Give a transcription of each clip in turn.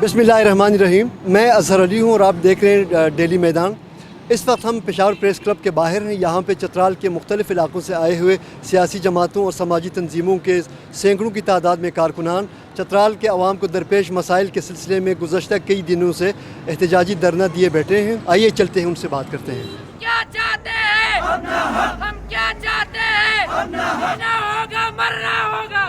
बिस्मिल्लाहिर्रहमानिर्रहीम। मैं अज़हर अली हूँ और आप देख रहे हैं डेली मैदान। इस वक्त हम पेशावर प्रेस क्लब के बाहर हैं। यहाँ पे चतराल के मुख्तलिफ़ इलाक़ों से आए हुए सियासी जमातों और समाजी तंजीमों के सैकड़ों की तादाद में कारकुनान चतराल के अवाम को दरपेश मसाइल के सिलसिले में गुज़श्ता कई दिनों से एहतजाजी धरना दिए बैठे हैं। आइए चलते हैं, उनसे बात करते हैं। क्या चाहते हैं? हम क्या चाहते हैं? मरना होगा, मरना होगा,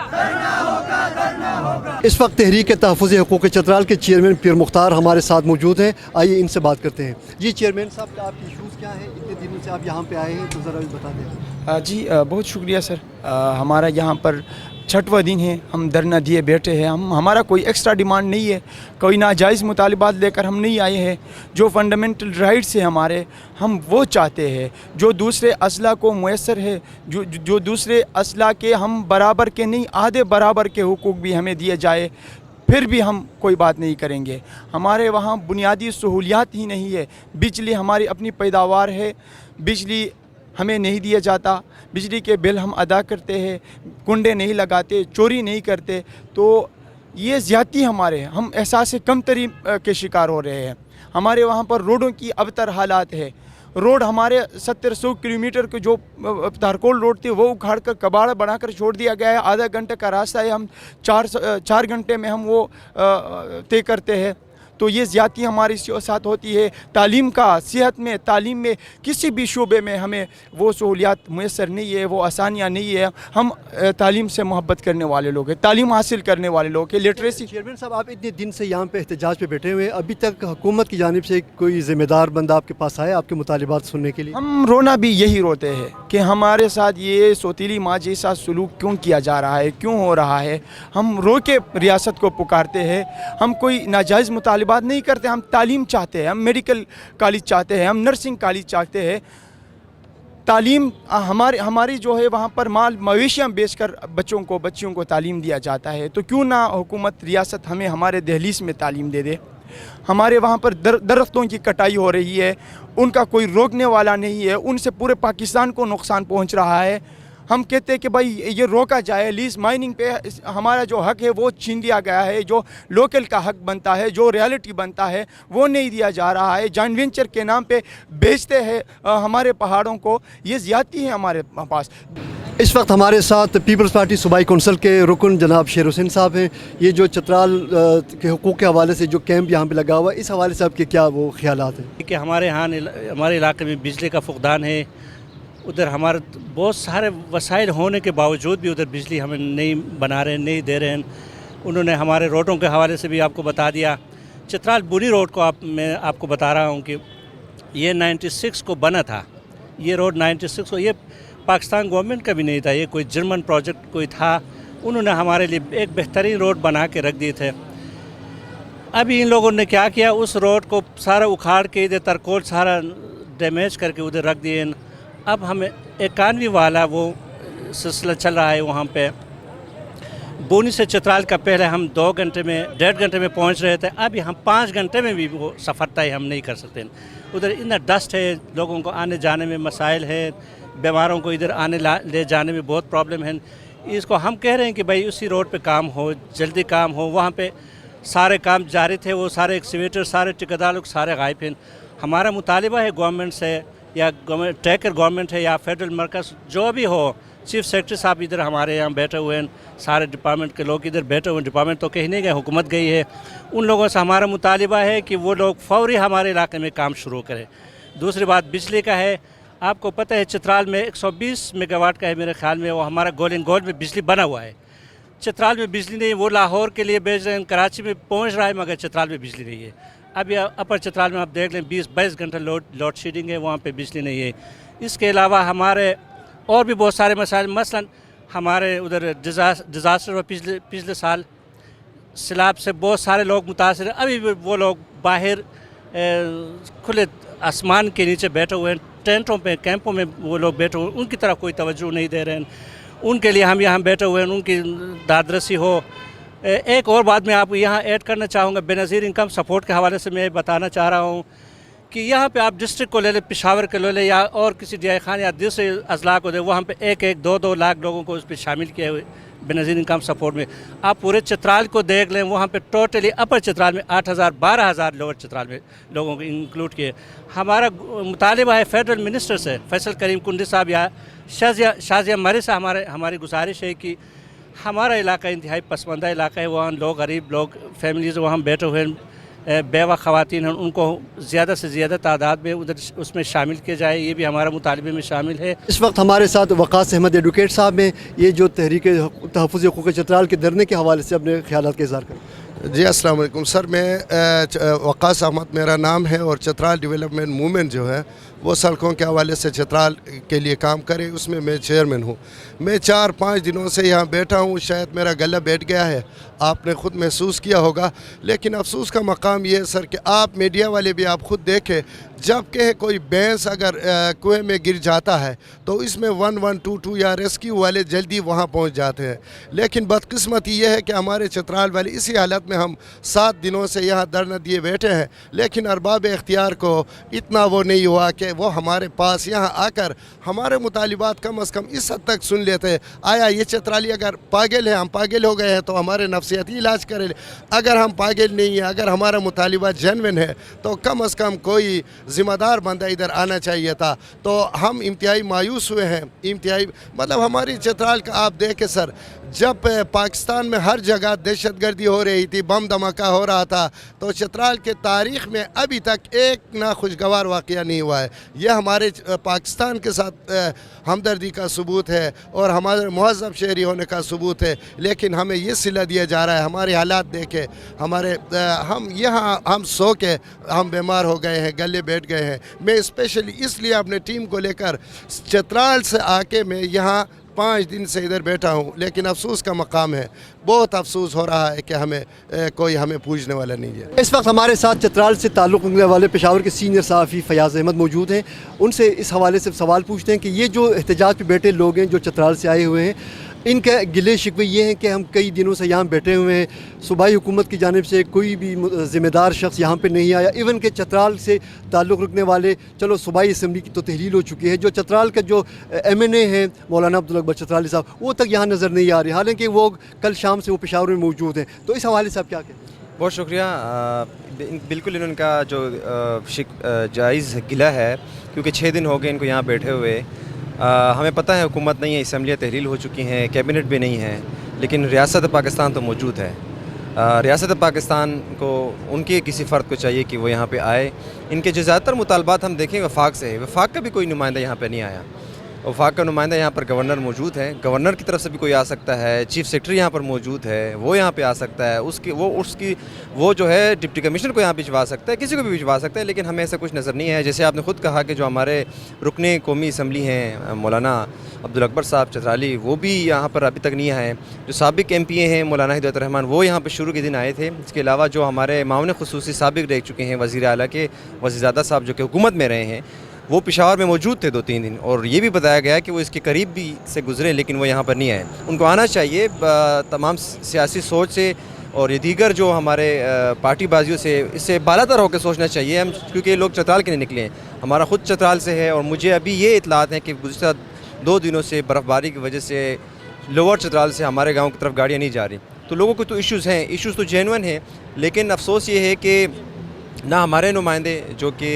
करना होगा। इस वक्त तहरीक तहफ़्फ़ुज़ हकूक़ चतराल के चेयरमैन पीर मुख्तार हमारे साथ मौजूद हैं। आइए इनसे बात करते हैं। जी चेयरमैन साहब, आपके इशूज़ क्या हैं? इतने दिनों से आप यहाँ पे आए हैं, तो ज़रा बता दें। जी बहुत शुक्रिया सर। हमारा यहाँ पर छठवां दिन है, हम धरना दिए बैठे हैं। हमारा कोई एक्स्ट्रा डिमांड नहीं है, कोई नाजायज़ मुतालिबात लेकर हम नहीं आए हैं। जो फंडामेंटल राइट्स हैं हमारे, हम वो चाहते हैं। जो दूसरे असला को मुयसर है, जो दूसरे असला के हम बराबर के नहीं, आधे बराबर के हुकूक भी हमें दिए जाए, फिर भी हम कोई बात नहीं करेंगे। हमारे वहाँ बुनियादी सहूलियात ही नहीं है। बिजली हमारी अपनी पैदावार है, बिजली हमें नहीं दिया जाता, बिजली के बिल हम अदा करते हैं, कुंडे नहीं लगाते, चोरी नहीं करते, तो ये ज़्यादती हमारे, हम एहसास कमतरी के शिकार हो रहे हैं। हमारे वहाँ पर रोडों की अबतर हालात है। रोड हमारे 70-100 किलोमीटर के जो तारकोल रोड थी वो उखाड़ कर कबाड़ बनाकर छोड़ दिया गया है। आधा घंटे का रास्ता है, हम 4 घंटे में हम वो तय करते हैं। तो ये ज़्यादती हमारी साथ होती है। तालीम का, सेहत में, तालीम में, किसी भी शोबे में हमें वो सहूलियात मुयसर नहीं है, वो आसानियाँ नहीं है। हम तालीम से मोहब्बत करने वाले लोग हैं, तालीम हासिल करने वाले लोग हैं, लिटरेसी। चेयरमैन साहब, आप इतने दिन से यहाँ पे एहतजाज पे बैठे हुए हैं, अभी तक हुकूमत की जानिब से कोई ज़िम्मेदार बंदा आपके पास आया आपके मुतालिबात सुनने के लिए? हम रोना भी यही रोते हैं कि हमारे साथ ये सौतीली माँ जैसा सलूक क्यों किया जा रहा है, क्यों हो रहा है। हम रो के रियासत को पुकारते हैं। हम कोई नाजायज़ मुतालिबात नहीं करते, हम तालीम चाहते हैं, हम मेडिकल कॉलेज चाहते हैं, हम नर्सिंग कॉलेज चाहते हैं। तालीम हमारी जो है वहाँ पर माल मवेशियाँ बेचकर बच्चियों को तालीम दिया जाता है, तो क्यों ना हुकूमत रियासत हमें हमारे दहलीज में तालीम दे दे। हमारे वहाँ पर दरख्तों की कटाई हो रही है, उनका कोई रोकने वाला नहीं है, उनसे पूरे पाकिस्तान को नुकसान पहुँच रहा है। हम कहते हैं कि भाई ये रोका जाए। लीज माइनिंग पे हमारा जो हक है वो छीन लिया गया है। जो लोकल का हक बनता है, जो रियलिटी बनता है, वो नहीं दिया जा रहा है। जॉइंट वेंचर के नाम पे बेचते हैं हमारे पहाड़ों को। ये ज़्यादती है हमारे पास। इस वक्त हमारे साथ पीपल्स पार्टी सूबाई कौंसिल के रुकन जनाब शेर हुसैन साहब हैं। ये जो चतराल के हुकूक़ के हवाले से जो कैंप यहाँ पे लगा हुआ है, इस हवाले से आपके क्या वो ख्यालात हैं? कि हमारे इलाके में बिजली का फुकदान है। उधर हमारे बहुत सारे वसाइल होने के बावजूद भी उधर बिजली हमें नहीं बना रहे हैं, नहीं दे रहे हैं। उन्होंने हमारे रोडों के हवाले से भी आपको बता दिया। चतराल बुरी रोड को मैं आपको बता रहा हूँ कि ये 96 को बना था। ये रोड 96 को, ये पाकिस्तान गवर्नमेंट का भी नहीं था, ये कोई जर्मन प्रोजेक्ट कोई था। उन्होंने हमारे लिए एक बेहतरीन रोड बना के रख दिए थे। अभी इन लोगों ने क्या किया, उस रोड को सारा उखाड़ के इधर तरकोल सारा डैमेज करके उधर रख दिए। अब हमें 91 वाला वो सिलसिला चल रहा है। वहाँ पे बोनी से चतराल का पहले हम 1.5 घंटे में पहुँच रहे थे, अभी हम 5 घंटे में भी वो सफ़र तय हम नहीं कर सकते। उधर इतना डस्ट है, लोगों को आने जाने में मसाइल है, बीमारों को इधर आने ले जाने में बहुत प्रॉब्लम है। इसको हम कह रहे हैं कि भाई उसी रोड पे काम हो, जल्दी काम हो। वहाँ पे सारे काम जारी थे, वो सारे एक्सीवेटर, सारे ठेकेदार लोग सारे गायब हैं। हमारा मुतालिबा है गवर्नमेंट से, या गवर्नमेंट टैकर गवर्नमेंट है या फेडरल मरकज़, जो भी हो। चीफ सेक्रेटरी साहब इधर हमारे यहाँ बैठे हुए हैं, सारे डिपार्टमेंट के लोग इधर बैठे हुए हैं। डिपार्टमेंट तो कहीं नहीं गए, हुकूमत गई है। उन लोगों से हमारा मुतालिबा है कि वो लोग फौरी हमारे इलाके में काम शुरू करें। दूसरी बात बिजली का है। आपको पता है चतराल में 120 मेगावाट का है मेरे ख्याल में, वो हमारा गोल में बिजली बना हुआ है। चतराल में बिजली नहीं, वो लाहौर के लिए भेज रहे हैं, कराची में पहुँच रहा है, मगर चतराल में बिजली नहीं है। अभी अपर चतराल में आप देख लें 20-22 घंटे लोड शेडिंग है, वहाँ पे बिजली नहीं है। इसके अलावा हमारे और भी बहुत सारे मसाइल, मसलन हमारे उधर डिज़ास्टर हुआ पिछले साल, सैलाब से बहुत सारे लोग मुतासर हैं। अभी भी वो लोग बाहर खुले आसमान के नीचे बैठे हुए हैं, टेंटों पे, कैंपों में वो लोग बैठे हुए हैं। उनकी तरफ कोई तवज्जो नहीं दे रहे हैं। उनके लिए हम यहाँ बैठे हुए हैं, उनकी दादरसी हो। एक और बात मैं आपको यहाँ ऐड करना चाहूँगा, बेनज़ीर इनकम सपोर्ट के हवाले से मैं बताना चाह रहा हूँ कि यहाँ पे आप डिस्ट्रिक्ट को ले लें, पेशावर को ले लें, या और किसी डिया खान या दूसरे अजला को दे, वहाँ पे 1-2 लाख लोगों को उस पर शामिल बेनज़ीर इनकम सपोर्ट में। आप पूरे चित्राल को देख लें, वहाँ पे टोटली अपर चित्राल में 8,000 12,000 लोअर चित्राल में लोगों को इंक्लूड किए। हमारा मुतालिबा है फेडरल मिनिस्टर से, फैसल करीम कुंडी साहब या शाजिया मरी से हमारी गुजारिश है कि हमारा इलाका इंतहाई पसमानदा इलाका है, वहाँ लोग गरीब लोग फैमिलीज़ वहाँ बैठे हुए हैं, बेवा ख़वातीन हैं, उनको ज़्यादा से ज़्यादा तादाद में उधर उसमें शामिल किया जाए, ये भी हमारा मुतालबे में शामिल है। इस वक्त हमारे साथ वक़ास अहमद एडवोकेट साहब हैं, ये जो तहरीक तहफ़्फ़ुज़ हुकूक़ चित्राल के धरने के हवाले से अपने ख़यालात का इज़हार करें। जी अस्सलाम वालेकुम सर, मैं वक़ास अहमद मेरा नाम है और चित्राल डेवलपमेंट मूवमेंट जो है वो सड़कों के हवाले से चित्राल के लिए काम करे, उसमें मैं चेयरमैन हूँ। मैं 4-5 दिनों से यहाँ बैठा हूँ, शायद मेरा गला बैठ गया है, आपने ख़ुद महसूस किया होगा। लेकिन अफसोस का मकाम ये है सर कि आप मीडिया वाले भी आप ख़ुद देखें, जब कहे कोई भैंस अगर कुएं में गिर जाता है तो इसमें 1122 या रेस्क्यू वाले जल्दी वहाँ पहुँच जाते हैं। लेकिन बदकिस्मती ये है कि हमारे चित्राल वाले इसी हालत में हम 7 दिनों से यहाँ धरना दिए बैठे हैं, लेकिन अरबाब इख्तियार को इतना वो नहीं हुआ कि वो हमारे पास यहाँ आकर हमारे मुतालिबात कम अज़ कम इस हद तक सुन लेते। आया ये चित्राली अगर पागल है, हम पागल हो गए हैं तो हमारे नफसियाती इलाज करें। अगर हम पागल नहीं हैं, अगर हमारा मुतालिबा जेन्युइन है तो कम अज़ कम कोई ज़िम्मेदार बंदा इधर आना चाहिए था। तो हम इंतहाई मायूस हुए हैं, इंतहाई मतलब हमारी चित्राल का आप देखें सर, जब पाकिस्तान में हर जगह दहशतगर्दी हो रही थी, बम धमाका हो रहा था, तो चित्राल के तारीख़ में अभी तक एक नाखुशगवार वाक़या नहीं हुआ है। यह हमारे पाकिस्तान के साथ हमदर्दी का सबूत है और हमारे मुहज़्ज़ब शहरी होने का सबूत है। लेकिन हमें ये सिला दिया जा रहा है, हमारे हालात देखे, हमारे हम यहाँ हम सो के हम बीमार हो गए हैं, गले बैठ गए हैं। मैं स्पेशली इसलिए अपने टीम को लेकर चित्राल से आके मैं यहाँ 5 दिन से इधर बैठा हूँ, लेकिन अफसोस का मकाम है, बहुत अफसोस हो रहा है कि कोई हमें पूछने वाला नहीं है। इस वक्त हमारे साथ चित्राल से ताल्लुक़ रखने वाले पेशावर के सीनियर सहाफ़ी फयाज़ अहमद मौजूद हैं। उनसे इस हवाले से सवाल पूछते हैं कि ये जो एहतजाज पे बैठे लोग हैं जो चित्राल से आए हुए हैं, इनका गिले शिकवे ये हैं कि हम कई दिनों से यहाँ बैठे हुए हैं, सूबाई हुकूमत की जानिब से कोई भी ज़िम्मेदार शख्स यहाँ पे नहीं आया। इवन के चित्राल से ताल्लुक़ रखने वाले, चलो सूबाई असम्बली की तो तहलील हो चुकी है, जो चित्राल का जो MNA हैं मौलाना अब्दुल अकबर चित्राली साहब, वो तक यहाँ नज़र नहीं आ रहे, हालांकि वो कल शाम से वो पेशावर में मौजूद हैं। तो इस हवाले से आप क्या कहते हैं? बहुत शुक्रिया। बिल्कुल इनका जो जायज़ गिला है, क्योंकि 6 दिन हो गए इनको यहाँ बैठे हुए। हमें पता है हुकूमत नहीं है, असम्बलियाँ तहलील हो चुकी हैं, कैबिनेट भी नहीं है, लेकिन रियासत पाकिस्तान तो मौजूद है। रियासत पाकिस्तान को उनके किसी फ़र्द को चाहिए कि वो यहाँ पे आए। इनके जो ज़्यादातर मुतालबात हम देखें वफाक से है, वफाक का भी कोई नुमाइंदा यहाँ पे नहीं आया। वफाक का नुमाइंदा यहाँ पर गवर्नर मौजूद है, गवर्नर की तरफ से भी कोई आ सकता है, चीफ़ सेक्रेटरी यहाँ पर मौजूद है, वो यहाँ पे आ सकता है, वो जो है डिप्टी कमिश्नर को यहाँ भिजवा सकता है, किसी को भी भिजवा सकता है। लेकिन हमें ऐसा कुछ नज़र नहीं है। जैसे आपने ख़ुद कहा कि जो हमारे रुकने कौमी असम्बली हैं मौलाना अब्दुल अकबर साहब चित्राली, वो भी यहाँ पर अभी तक नहीं आए। जो साबिक MPA हैं मौलाना हिदायत रहमान, वो यहाँ पर शुरू के दिन आए थे। इसके अलावा जो हमारे मामले खुसूसी साबिक रह चुके हैं वज़ीर आला के वज़ीरज़ादा साहब, जो कि हुकूमत में रहे हैं, वो पेशावर में मौजूद थे 2-3 दिन, और ये भी बताया गया कि वो इसके करीब भी से गुजरे, लेकिन वो यहाँ पर नहीं आए। उनको आना चाहिए, तमाम सियासी सोच से और ये दीगर जो हमारे पार्टी बाजियों से इससे बालातर होकर सोचना चाहिए हम, क्योंकि ये लोग चित्राल के लिए निकले हैं। हमारा ख़ुद चित्राल से है, और मुझे अभी ये इतलात हैं कि गुज़श्ता 2 दिनों से बर्फ़बारी की वजह से लोअर चित्राल से हमारे गाँव की तरफ गाड़ियाँ नहीं जा रही। तो लोगों को तो इश्यूज़ हैं, इश्यूज़ तो जेन्युइन हैं, लेकिन अफसोस ये है कि ना हमारे नुमाइंदे जो कि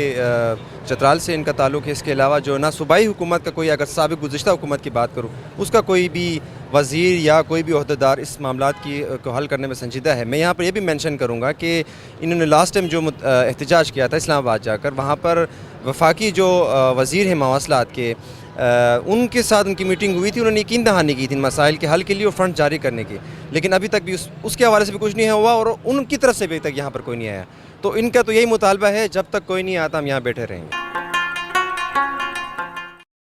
चित्राल से इनका ताल्लुक़ है, इसके अलावा जो ना सूबाई हुकूमत का कोई, अगर साबिक़ गुज़श्ता हुकूमत की बात करूँ, उसका कोई भी वज़ीर या कोई भी ओहदेदार इस मामलात को हल करने में संजीदा है। मैं यहाँ पर यह भी मेंशन करूँगा कि इन्होंने लास्ट टाइम जो एहतजाज किया था इस्लामाबाद जाकर, वहाँ पर वफाकी जो वज़ीर हैं मवासलात के, उनके साथ उनकी मीटिंग हुई थी। उन्होंने यकीन दहानी की थी मसाइल के हल के लिए और फंड जारी करने की, लेकिन अभी तक भी उसके हवाले से भी कुछ नहीं हुआ, और उनकी तरफ से भी अभी तक यहाँ पर कोई नहीं आया। तो इनका तो यही मुतालबा है, जब तक कोई नहीं आता हम यहाँ बैठे रहेंगे।